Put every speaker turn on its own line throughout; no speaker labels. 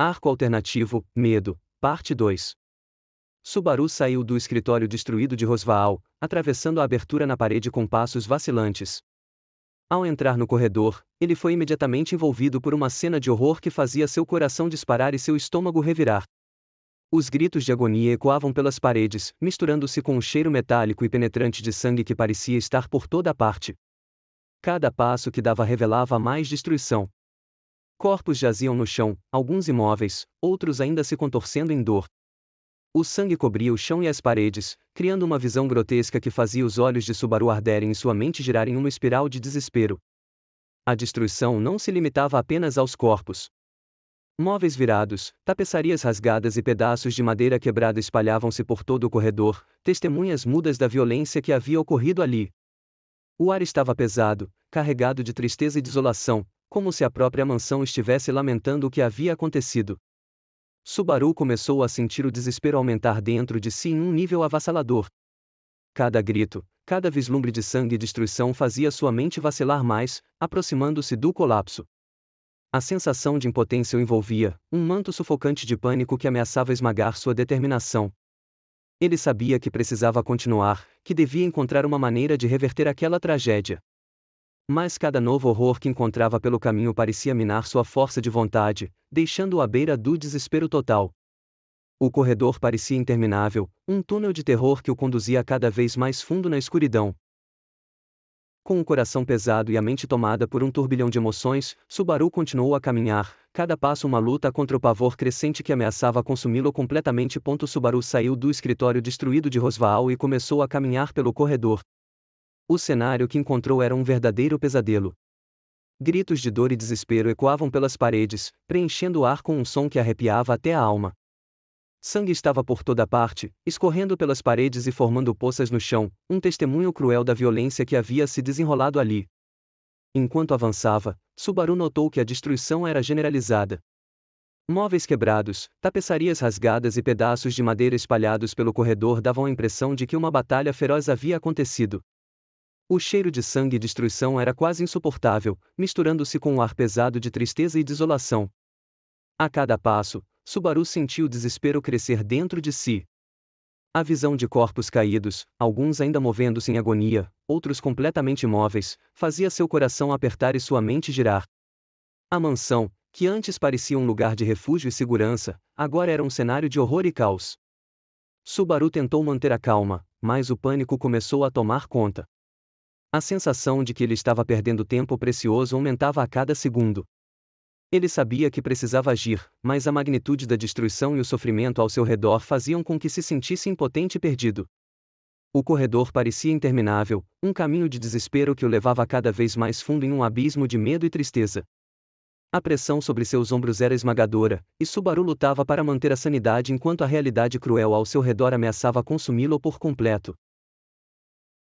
Arco Alternativo, Medo, Parte 2. Subaru saiu do escritório destruído de Roswaal, atravessando a abertura na parede com passos vacilantes. Ao entrar no corredor, ele foi imediatamente envolvido por uma cena de horror que fazia seu coração disparar e seu estômago revirar. Os gritos de agonia ecoavam pelas paredes, misturando-se com o cheiro metálico e penetrante de sangue que parecia estar por toda parte. Cada passo que dava revelava mais destruição. Corpos jaziam no chão, alguns imóveis, outros ainda se contorcendo em dor. O sangue cobria o chão e as paredes, criando uma visão grotesca que fazia os olhos de Subaru arderem e sua mente girar em uma espiral de desespero. A destruição não se limitava apenas aos corpos. Móveis virados, tapeçarias rasgadas e pedaços de madeira quebrada espalhavam-se por todo o corredor, testemunhas mudas da violência que havia ocorrido ali. O ar estava pesado, carregado de tristeza e desolação, como se a própria mansão estivesse lamentando o que havia acontecido. Subaru começou a sentir o desespero aumentar dentro de si em um nível avassalador. Cada grito, cada vislumbre de sangue e destruição fazia sua mente vacilar mais, aproximando-se do colapso. A sensação de impotência o envolvia, um manto sufocante de pânico que ameaçava esmagar sua determinação. Ele sabia que precisava continuar, que devia encontrar uma maneira de reverter aquela tragédia. Mas cada novo horror que encontrava pelo caminho parecia minar sua força de vontade, deixando-o à beira do desespero total. O corredor parecia interminável, um túnel de terror que o conduzia cada vez mais fundo na escuridão. Com o coração pesado e a mente tomada por um turbilhão de emoções, Subaru continuou a caminhar, cada passo uma luta contra o pavor crescente que ameaçava consumi-lo completamente. Subaru saiu do escritório destruído de Roswaal e começou a caminhar pelo corredor. O cenário que encontrou era um verdadeiro pesadelo. Gritos de dor e desespero ecoavam pelas paredes, preenchendo o ar com um som que arrepiava até a alma. Sangue estava por toda parte, escorrendo pelas paredes e formando poças no chão, um testemunho cruel da violência que havia se desenrolado ali. Enquanto avançava, Subaru notou que a destruição era generalizada. Móveis quebrados, tapeçarias rasgadas e pedaços de madeira espalhados pelo corredor davam a impressão de que uma batalha feroz havia acontecido. O cheiro de sangue e destruição era quase insuportável, misturando-se com um ar pesado de tristeza e desolação. A cada passo, Subaru sentiu o desespero crescer dentro de si. A visão de corpos caídos, alguns ainda movendo-se em agonia, outros completamente imóveis, fazia seu coração apertar e sua mente girar. A mansão, que antes parecia um lugar de refúgio e segurança, agora era um cenário de horror e caos. Subaru tentou manter a calma, mas o pânico começou a tomar conta. A sensação de que ele estava perdendo tempo precioso aumentava a cada segundo. Ele sabia que precisava agir, mas a magnitude da destruição e o sofrimento ao seu redor faziam com que se sentisse impotente e perdido. O corredor parecia interminável, um caminho de desespero que o levava cada vez mais fundo em um abismo de medo e tristeza. A pressão sobre seus ombros era esmagadora, e Subaru lutava para manter a sanidade enquanto a realidade cruel ao seu redor ameaçava consumi-lo por completo.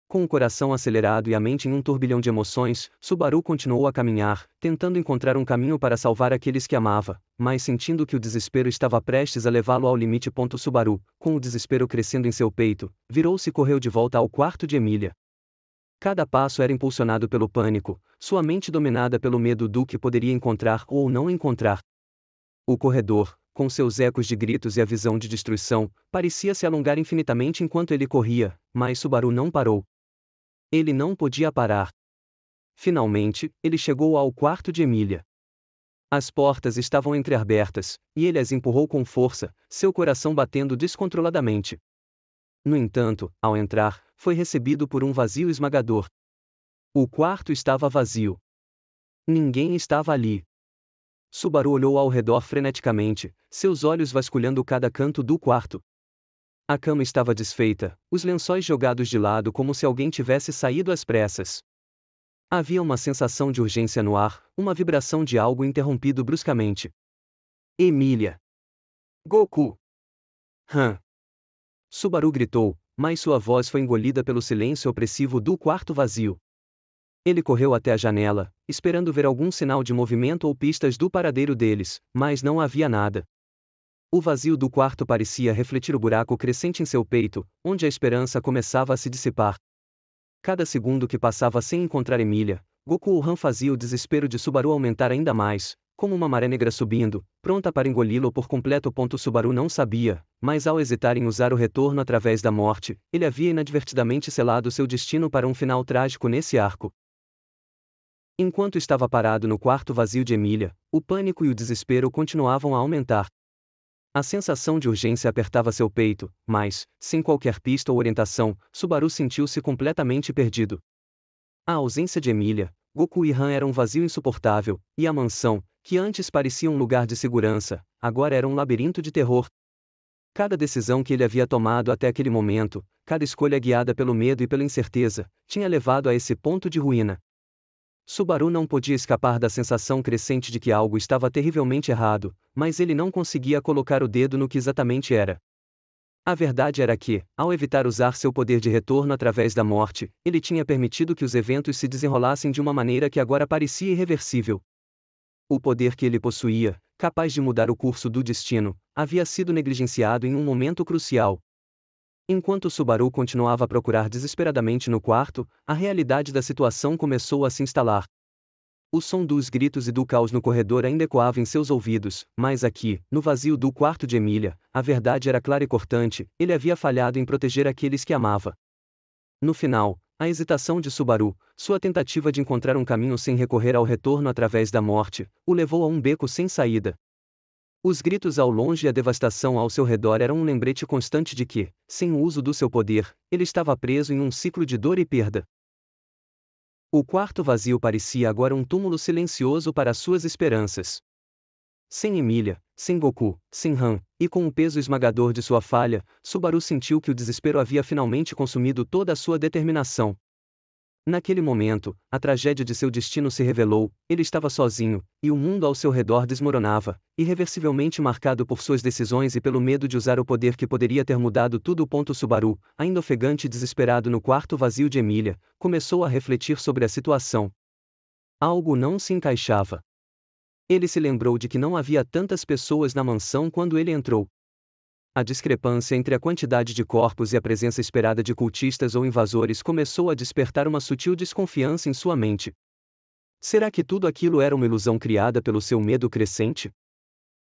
Com o coração acelerado e a mente em um turbilhão de emoções, Subaru continuou a caminhar, tentando encontrar um caminho para salvar aqueles que amava, mas sentindo que o desespero estava prestes a levá-lo ao limite. Subaru, com o desespero crescendo em seu peito, virou-se e correu de volta ao quarto de Emília. Cada passo era impulsionado pelo pânico, sua mente dominada pelo medo do que poderia encontrar ou não encontrar. O corredor, com seus ecos de gritos e a visão de destruição, parecia se alongar infinitamente enquanto ele corria, mas Subaru não parou. Ele não podia parar. Finalmente, ele chegou ao quarto de Emília. As portas estavam entreabertas, e ele as empurrou com força, seu coração batendo descontroladamente. No entanto, ao entrar, foi recebido por um vazio esmagador. O quarto estava vazio. Ninguém estava ali. Subaru olhou ao redor freneticamente, seus olhos vasculhando cada canto do quarto. A cama estava desfeita, os lençóis jogados de lado como se alguém tivesse saído às pressas. Havia uma sensação de urgência no ar, uma vibração de algo interrompido bruscamente. Emília! Goku! Han! Subaru gritou, mas sua voz foi engolida pelo silêncio opressivo do quarto vazio. Ele correu até a janela, esperando ver algum sinal de movimento ou pistas do paradeiro deles, mas não havia nada. O vazio do quarto parecia refletir o buraco crescente em seu peito, onde a esperança começava a se dissipar. Cada segundo que passava sem encontrar Emília, Goku ou Han fazia o desespero de Subaru aumentar ainda mais, como uma maré negra subindo, pronta para engoli-lo por completo. Subaru não sabia, mas ao hesitar em usar o retorno através da morte, ele havia inadvertidamente selado seu destino para um final trágico nesse arco. Enquanto estava parado no quarto vazio de Emília, o pânico e o desespero continuavam a aumentar. A sensação de urgência apertava seu peito, mas, sem qualquer pista ou orientação, Subaru sentiu-se completamente perdido. A ausência de Emília, Goku e Han era um vazio insuportável, e a mansão, que antes parecia um lugar de segurança, agora era um labirinto de terror. Cada decisão que ele havia tomado até aquele momento, cada escolha guiada pelo medo e pela incerteza, tinha levado a esse ponto de ruína. Subaru não podia escapar da sensação crescente de que algo estava terrivelmente errado, mas ele não conseguia colocar o dedo no que exatamente era. A verdade era que, ao evitar usar seu poder de retorno através da morte, ele tinha permitido que os eventos se desenrolassem de uma maneira que agora parecia irreversível. O poder que ele possuía, capaz de mudar o curso do destino, havia sido negligenciado em um momento crucial. Enquanto Subaru continuava a procurar desesperadamente no quarto, a realidade da situação começou a se instalar. O som dos gritos e do caos no corredor ainda ecoava em seus ouvidos, mas aqui, no vazio do quarto de Emília, a verdade era clara e cortante: ele havia falhado em proteger aqueles que amava. No final, a hesitação de Subaru, sua tentativa de encontrar um caminho sem recorrer ao retorno através da morte, o levou a um beco sem saída. Os gritos ao longe e a devastação ao seu redor eram um lembrete constante de que, sem o uso do seu poder, ele estava preso em um ciclo de dor e perda. O quarto vazio parecia agora um túmulo silencioso para suas esperanças. Sem Emília, sem Goku, sem Han, e com o peso esmagador de sua falha, Subaru sentiu que o desespero havia finalmente consumido toda a sua determinação. Naquele momento, a tragédia de seu destino se revelou: ele estava sozinho, e o mundo ao seu redor desmoronava, irreversivelmente marcado por suas decisões e pelo medo de usar o poder que poderia ter mudado tudo. Subaru, ainda ofegante e desesperado no quarto vazio de Emília, começou a refletir sobre a situação. Algo não se encaixava. Ele se lembrou de que não havia tantas pessoas na mansão quando ele entrou. A discrepância entre a quantidade de corpos e a presença esperada de cultistas ou invasores começou a despertar uma sutil desconfiança em sua mente. Será que tudo aquilo era uma ilusão criada pelo seu medo crescente?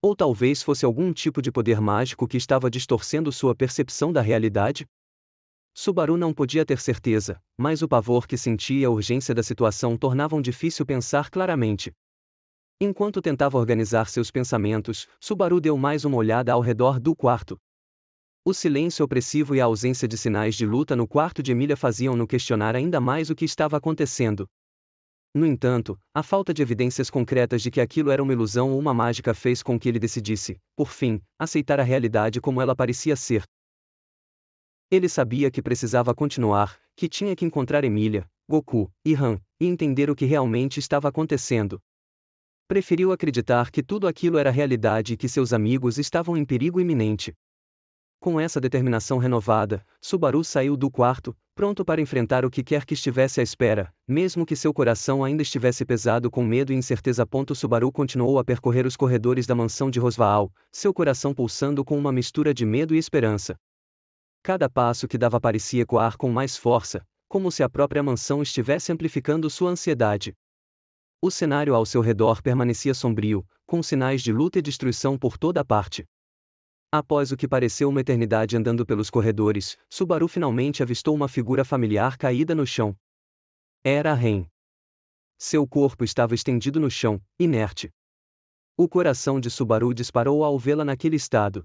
Ou talvez fosse algum tipo de poder mágico que estava distorcendo sua percepção da realidade? Subaru não podia ter certeza, mas o pavor que sentia e a urgência da situação tornavam difícil pensar claramente. Enquanto tentava organizar seus pensamentos, Subaru deu mais uma olhada ao redor do quarto. O silêncio opressivo e a ausência de sinais de luta no quarto de Emília faziam-no questionar ainda mais o que estava acontecendo. No entanto, a falta de evidências concretas de que aquilo era uma ilusão ou uma mágica fez com que ele decidisse, por fim, aceitar a realidade como ela parecia ser. Ele sabia que precisava continuar, que tinha que encontrar Emília, Goku e Han, e entender o que realmente estava acontecendo. Preferiu acreditar que tudo aquilo era realidade e que seus amigos estavam em perigo iminente. Com essa determinação renovada, Subaru saiu do quarto, pronto para enfrentar o que quer que estivesse à espera, mesmo que seu coração ainda estivesse pesado com medo e incerteza. Subaru continuou a percorrer os corredores da mansão de Rosvaal, seu coração pulsando com uma mistura de medo e esperança. Cada passo que dava parecia ecoar com mais força, como se a própria mansão estivesse amplificando sua ansiedade. O cenário ao seu redor permanecia sombrio, com sinais de luta e destruição por toda a parte. Após o que pareceu uma eternidade andando pelos corredores, Subaru finalmente avistou uma figura familiar caída no chão. Era a Ren. Seu corpo estava estendido no chão, inerte. O coração de Subaru disparou ao vê-la naquele estado.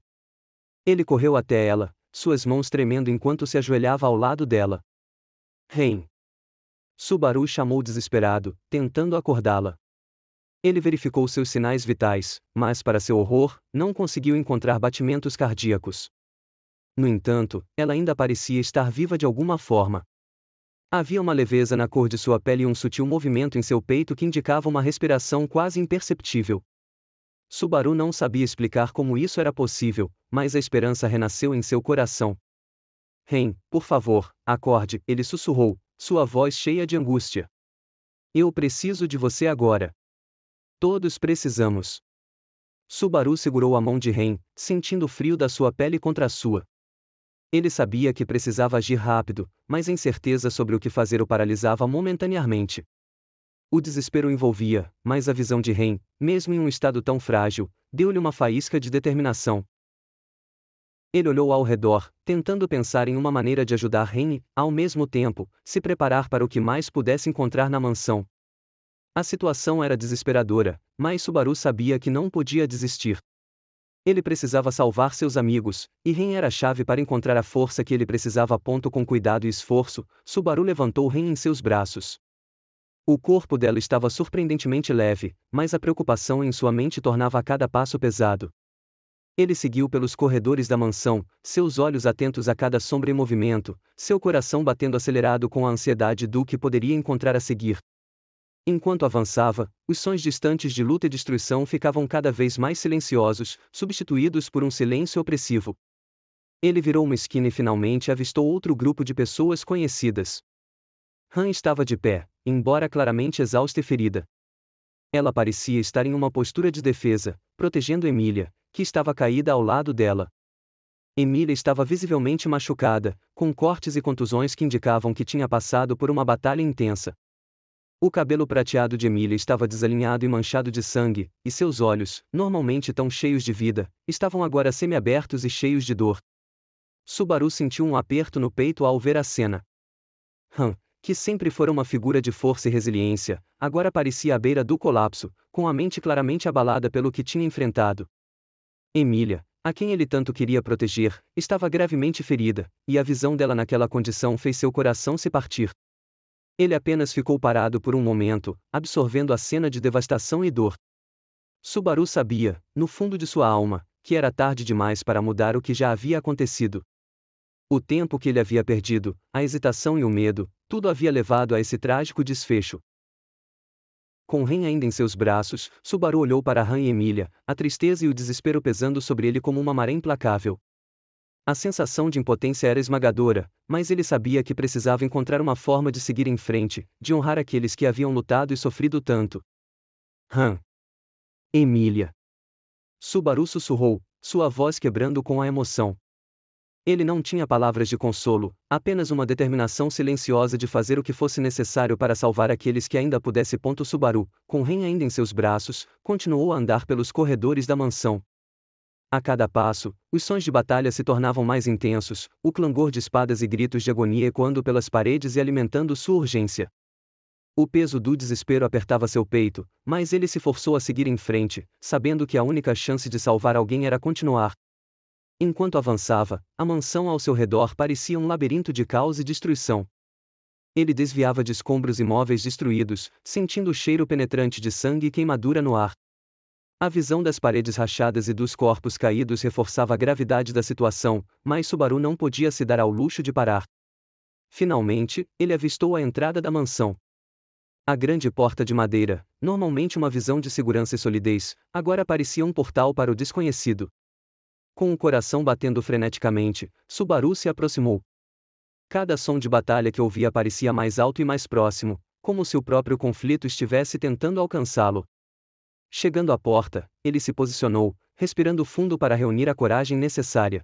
Ele correu até ela, suas mãos tremendo enquanto se ajoelhava ao lado dela. Ren. Subaru chamou desesperado, tentando acordá-la. Ele verificou seus sinais vitais, mas para seu horror, não conseguiu encontrar batimentos cardíacos. No entanto, ela ainda parecia estar viva de alguma forma. Havia uma leveza na cor de sua pele e um sutil movimento em seu peito que indicava uma respiração quase imperceptível. Subaru não sabia explicar como isso era possível, mas a esperança renasceu em seu coração. Ren, por favor, acorde, ele sussurrou, sua voz cheia de angústia. Eu preciso de você agora. Todos precisamos. Subaru segurou a mão de Ren, sentindo o frio da sua pele contra a sua. Ele sabia que precisava agir rápido, mas a incerteza sobre o que fazer o paralisava momentaneamente. O desespero o envolvia, mas a visão de Ren, mesmo em um estado tão frágil, deu-lhe uma faísca de determinação. Ele olhou ao redor, tentando pensar em uma maneira de ajudar Ren e, ao mesmo tempo, se preparar para o que mais pudesse encontrar na mansão. A situação era desesperadora, mas Subaru sabia que não podia desistir. Ele precisava salvar seus amigos, e Ren era a chave para encontrar a força que ele precisava. Com cuidado e esforço, Subaru levantou Ren em seus braços. O corpo dela estava surpreendentemente leve, mas a preocupação em sua mente tornava a cada passo pesado. Ele seguiu pelos corredores da mansão, seus olhos atentos a cada sombra e movimento, seu coração batendo acelerado com a ansiedade do que poderia encontrar a seguir. Enquanto avançava, os sons distantes de luta e destruição ficavam cada vez mais silenciosos, substituídos por um silêncio opressivo. Ele virou uma esquina e finalmente avistou outro grupo de pessoas conhecidas. Han estava de pé, embora claramente exausta e ferida. Ela parecia estar em uma postura de defesa, protegendo Emília, que estava caída ao lado dela. Emília estava visivelmente machucada, com cortes e contusões que indicavam que tinha passado por uma batalha intensa. O cabelo prateado de Emília estava desalinhado e manchado de sangue, e seus olhos, normalmente tão cheios de vida, estavam agora semiabertos e cheios de dor. Subaru sentiu um aperto no peito ao ver a cena. Han, que sempre fora uma figura de força e resiliência, agora parecia à beira do colapso, com a mente claramente abalada pelo que tinha enfrentado. Emília, a quem ele tanto queria proteger, estava gravemente ferida, e a visão dela naquela condição fez seu coração se partir. Ele apenas ficou parado por um momento, absorvendo a cena de devastação e dor. Subaru sabia, no fundo de sua alma, que era tarde demais para mudar o que já havia acontecido. O tempo que ele havia perdido, a hesitação e o medo, tudo havia levado a esse trágico desfecho. Com Ren ainda em seus braços, Subaru olhou para Han e Emília, a tristeza e o desespero pesando sobre ele como uma maré implacável. A sensação de impotência era esmagadora, mas ele sabia que precisava encontrar uma forma de seguir em frente, de honrar aqueles que haviam lutado e sofrido tanto. Han. Emília. Subaru sussurrou, sua voz quebrando com a emoção. Ele não tinha palavras de consolo, apenas uma determinação silenciosa de fazer o que fosse necessário para salvar aqueles que ainda pudesse. Subaru, com Ren ainda em seus braços, continuou a andar pelos corredores da mansão. A cada passo, os sons de batalha se tornavam mais intensos, o clangor de espadas e gritos de agonia ecoando pelas paredes e alimentando sua urgência. O peso do desespero apertava seu peito, mas ele se forçou a seguir em frente, sabendo que a única chance de salvar alguém era continuar. Enquanto avançava, a mansão ao seu redor parecia um labirinto de caos e destruição. Ele desviava de escombros e móveis destruídos, sentindo o cheiro penetrante de sangue e queimadura no ar. A visão das paredes rachadas e dos corpos caídos reforçava a gravidade da situação, mas Subaru não podia se dar ao luxo de parar. Finalmente, ele avistou a entrada da mansão. A grande porta de madeira, normalmente uma visão de segurança e solidez, agora parecia um portal para o desconhecido. Com o coração batendo freneticamente, Subaru se aproximou. Cada som de batalha que ouvia parecia mais alto e mais próximo, como se o próprio conflito estivesse tentando alcançá-lo. Chegando à porta, ele se posicionou, respirando fundo para reunir a coragem necessária.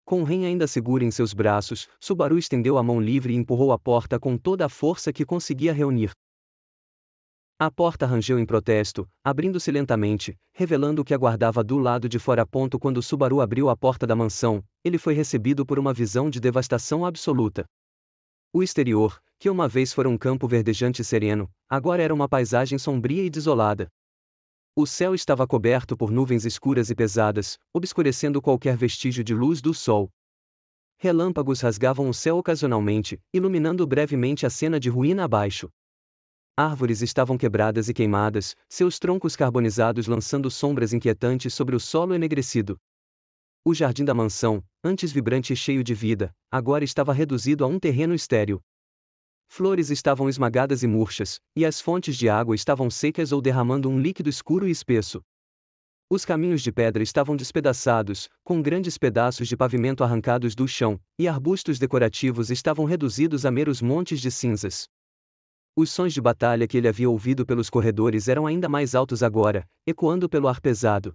Com Ren ainda seguro em seus braços, Subaru estendeu a mão livre e empurrou a porta com toda a força que conseguia reunir. A porta rangeu em protesto, abrindo-se lentamente, revelando o que aguardava do lado de fora. Quando Subaru abriu a porta da mansão, ele foi recebido por uma visão de devastação absoluta. O exterior, que uma vez fora um campo verdejante e sereno, agora era uma paisagem sombria e desolada. O céu estava coberto por nuvens escuras e pesadas, obscurecendo qualquer vestígio de luz do sol. Relâmpagos rasgavam o céu ocasionalmente, iluminando brevemente a cena de ruína abaixo. Árvores estavam quebradas e queimadas, seus troncos carbonizados lançando sombras inquietantes sobre o solo enegrecido. O jardim da mansão, antes vibrante e cheio de vida, agora estava reduzido a um terreno estéril. Flores estavam esmagadas e murchas, e as fontes de água estavam secas ou derramando um líquido escuro e espesso. Os caminhos de pedra estavam despedaçados, com grandes pedaços de pavimento arrancados do chão, e arbustos decorativos estavam reduzidos a meros montes de cinzas. Os sons de batalha que ele havia ouvido pelos corredores eram ainda mais altos agora, ecoando pelo ar pesado.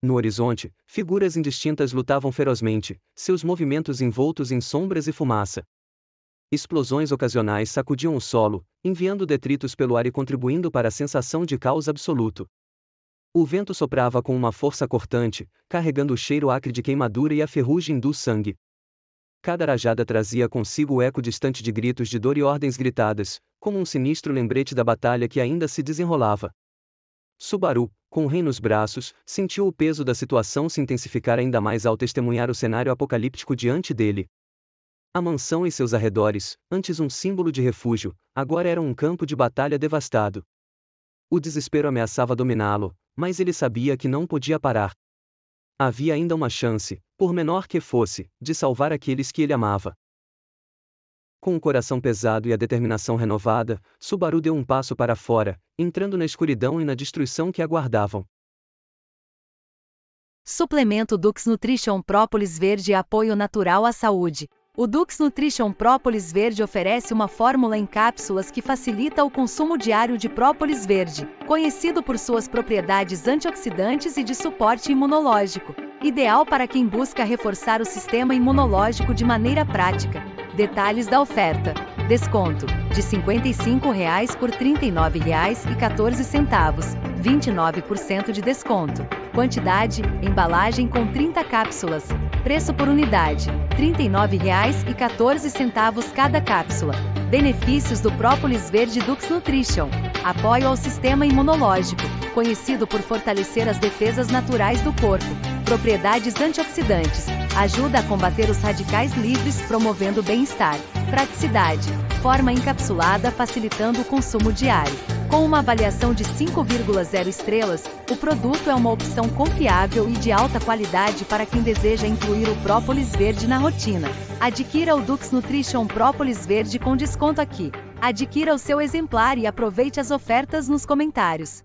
No horizonte, figuras indistintas lutavam ferozmente, seus movimentos envoltos em sombras e fumaça. Explosões ocasionais sacudiam o solo, enviando detritos pelo ar e contribuindo para a sensação de caos absoluto. O vento soprava com uma força cortante, carregando o cheiro acre de queimadura e a ferrugem do sangue. Cada rajada trazia consigo o eco distante de gritos de dor e ordens gritadas, como um sinistro lembrete da batalha que ainda se desenrolava. Subaru, com o rei nos braços, sentiu o peso da situação se intensificar ainda mais ao testemunhar o cenário apocalíptico diante dele. A mansão e seus arredores, antes um símbolo de refúgio, agora eram um campo de batalha devastado. O desespero ameaçava dominá-lo, mas ele sabia que não podia parar. Havia ainda uma chance, por menor que fosse, de salvar aqueles que ele amava. Com o coração pesado e a determinação renovada, Subaru deu um passo para fora, entrando na escuridão e na destruição que aguardavam.
Suplemento Dux Nutrition Própolis Verde Apoio natural à saúde. O Dux Nutrition Própolis Verde oferece uma fórmula em cápsulas que facilita o consumo diário de própolis verde, conhecido por suas propriedades antioxidantes e de suporte imunológico, ideal para quem busca reforçar o sistema imunológico de maneira prática. Detalhes da oferta: desconto de R$ 55,00 por R$ 39,14, 29% de desconto. Quantidade: embalagem com 30 cápsulas. Preço por unidade: R$ 39,14 cada cápsula. Benefícios do própolis verde Dux Nutrition: apoio ao sistema imunológico, conhecido por fortalecer as defesas naturais do corpo. Propriedades antioxidantes: ajuda a combater os radicais livres, promovendo bem-estar. Praticidade: forma encapsulada, facilitando o consumo diário. Com uma avaliação de 5,0 estrelas, o produto é uma opção confiável e de alta qualidade para quem deseja incluir o própolis verde na rotina. Adquira o Dux Nutrition Própolis Verde com desconto aqui. Adquira o seu exemplar e aproveite as ofertas nos comentários.